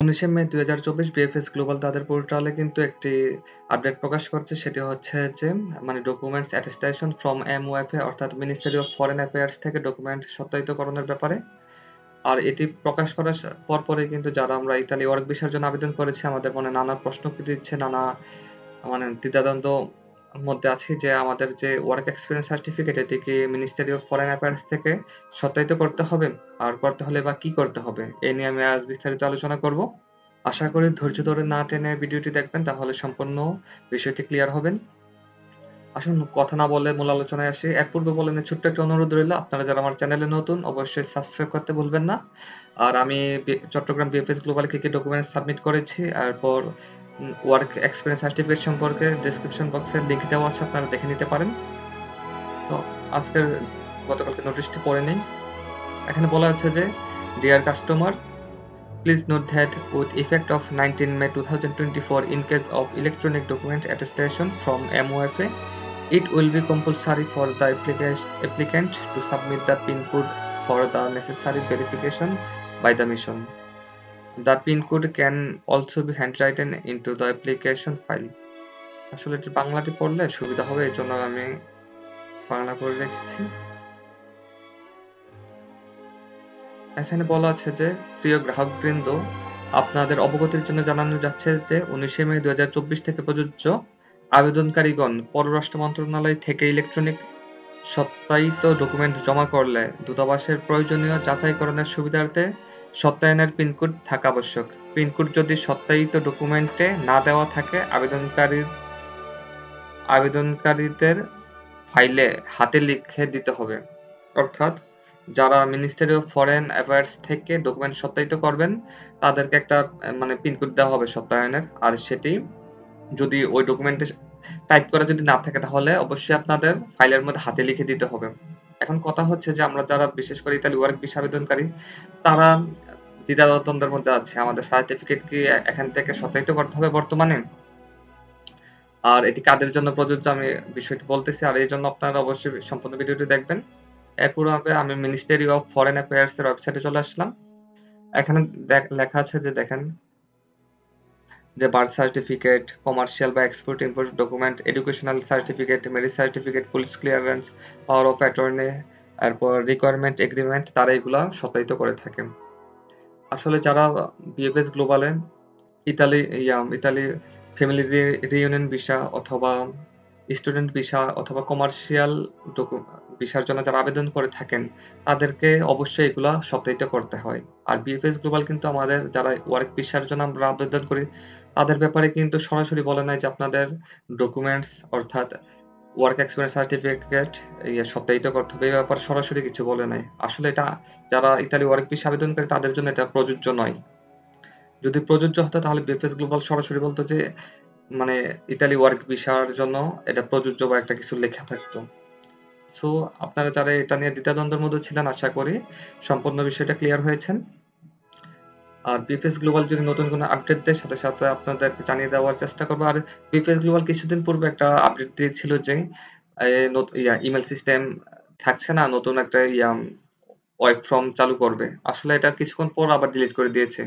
19 মে 2024 BFS global তাদের পোর্টালে কিন্তু একটি আপডেট প্রকাশ করেছে। সেটি হচ্ছে যে ডকুমেন্টস অ্যাটেস্টেশন ফ্রম এমওএফএ অর্থাৎ মিনিস্ট্রি অফ ফরেন অ্যাফেয়ার্স থেকে ডকুমেন্ট সত্যায়িতকরণের ব্যাপারে। আর এটি প্রকাশ করার পরপরই কিন্তু যারা আমরা ইতালি ওয়ার্ক ভিসার জন্য আবেদন করেছি আমাদের মনে নানা প্রশ্ন দিচ্ছে, নানা দ্বিধাদ্বন্দ্ব মধ্যে আছি যে আমাদের যে ওয়ার্ক এক্সপিরিয়েন্স সার্টিফিকেট এটি কি মিনিস্ট্রি অফ ফরেন অ্যাফেয়ার্স থেকে সত্যায়িত করতে হবে, আর করতে হলে বা কি করতে হবে, এই নিয়ে আমি আজ বিস্তারিত আলোচনা করব। আশা করি ধৈর্য ধরে না টেনে ভিডিওটি দেখবেন, তাহলে সম্পূর্ণ বিষয়টি ক্লিয়ার হবেন। আসুন কথা না বলে মূল আলোচনায় আসি। এর পূর্বে বলেন ছোট্ট একটা অনুরোধ রইল, আপনারা যারা আমার চ্যানেলে নতুন অবশ্যই সাবস্ক্রাইব করতে ভুলবেন না। আর আমি চট্টগ্রাম বিএফএস গ্লোবাল কি ডকুমেন্টস সাবমিট করেছি, এরপর ওয়ার্ক এক্সপিরিয়েন্স সার্টিফিকেট সম্পর্কে ডেসক্রিপশন বক্সে লিংক দেওয়া আছে, আপনারা দেখে নিতে পারেন। তো আজকের গতকালকে নোটিশটি পড়ে নেই। এখানে বলা আছে যে deer customer, please note that with effect of 19 May 2024, in case of electronic document attestation from MOFA, it will be compulsory for the applicant to submit the PIN code for the necessary verification by the mission. The PIN code can also be handwritten into the application file. আসলে এটি বাংলাটি পড়লে সুবিধা হবে, এই জন্য আমি বাংলা করে রেখেছি। এখানে বলা আছে যে প্রিয় গ্রাহকবৃন্দ, আপনাদের অবগতির জন্য জানানো যাচ্ছে যে 19 মে 2024 থেকে প্রযোজ্য আবেদনকারীগণ পররাষ্ট্র মন্ত্রণালয় থেকে ইলেকট্রনিক সত্যায়িত ডকুমেন্ট জমা করলে দূতাবাসের প্রয়োজনীয় যাচাইকরণের সুবিধার্থে সত্যায়নের পিনকোড থাকা আবশ্যক। পিনকোড যদি সত্যায়িত ডকুমেন্টে না দেওয়া থাকে আবেদনকারীদের ফাইলে হাতে লিখে দিতে হবে। অর্থাৎ যারা মিনিস্ট্রি অফ ফরেন অ্যাফেয়ার্স থেকে ডকুমেন্ট সত্যায়িত করবেন তাদেরকে একটা পিনকোড দেওয়া হবে সত্যায়নের, আর সেটি যদি ওই ডকুমেন্টে টাইপ করা যদি না থাকে তাহলে অবশ্যই আপনাদের ফাইলের মধ্যে হাতে লিখে দিতে হবে। এখন কথা হচ্ছে যে আমরা যারা বিশেষ করে ইতালি ওয়ার্ক ভিসা আবেদনকারী তারা দ্বিধাদ্বন্দ্বের মধ্যে আছে, আমাদের সার্টিফিকেট কি এখান থেকে সত্যায়িত করতে হবে বর্তমানে, আর এটি কাদের জন্য প্রযোজ্য আমি বিষয়টি বলতেছি, আর এই জন্য আপনারা অবশ্যই সম্পূর্ণ ভিডিওটি দেখবেন। এরপর আমি মিনিস্ট্রি অফ ফরেন অ্যাফেয়ার্স এর ওয়েবসাইটে চলে আসলাম। এখানে লেখা আছে যে দেখেন যে বার্থ সার্টিফিকেট, কমার্শিয়াল বা export import document, educational certificate, marriage certificate, police clearance, power of attorney, এরপর রিকোয়ারমেন্ট এগ্রিমেন্ট, তারা এগুলা সত্যায়িত করে থাকে। আসলে যারা বিএফএস গ্লোবালে ইতালি ফ্যামিলি রিইউনিয়ন ভিসা অথবা স্টুডেন্ট ভিসা অথবা কমার্শিয়াল ভিসার জন্য যারা আবেদন করে থাকেন তাদেরকে অবশ্যই এগুলা সত্যায়িত করতে হয়। আর বিএফএস গ্লোবাল কিন্তু আমাদের যারা ওয়ার্ক ভিসার জন্য আমরা আবেদন করি তাদের ব্যাপারে কিন্তু সরাসরি বলে নাই যে আপনাদের ডকুমেন্টস অর্থাৎ ওয়ার্ক এক্সপিরিয়েন্স সার্টিফিকেট সত্যায়িত করতে হবে, এই ব্যাপারে সরাসরি কিছু বলে নাই। আসলে এটা যারা ইতালি ওয়ার্ক ভিসা আবেদন করে তাদের জন্য এটা প্রযোজ্য নয়। যদি প্রযোজ্য হতো তাহলে বিএফএস গ্লোবাল সরাসরি বলতো যে ইতালি ওয়ার্ক ভিসার জন্য এটা প্রযোজ্য বা একটা কিছু লেখা থাকতো। সো আপনারা যারা এটা নিয়ে দ্বিধাদ্বন্দ্বের মধ্যে ছিলেন আশা করি সম্পূর্ণ বিষয়টা ক্লিয়ার হয়েছেন। আর বিএফএস গ্লোবাল যদি নতুন কোনো আপডেট দেয় সাথে সাথে আপনাদেরকে জানিয়ে দেওয়ার চেষ্টা করবো। আর বিএফএস গ্লোবাল কিছুদিন পূর্বে একটা আপডেট দিয়েছিল যে ইমেল সিস্টেম থাকছে না, নতুন একটা ওয়েব ফর্ম চালু করবে। আসলে এটা কিছুক্ষণ পর আবার ডিলিট করে দিয়েছে।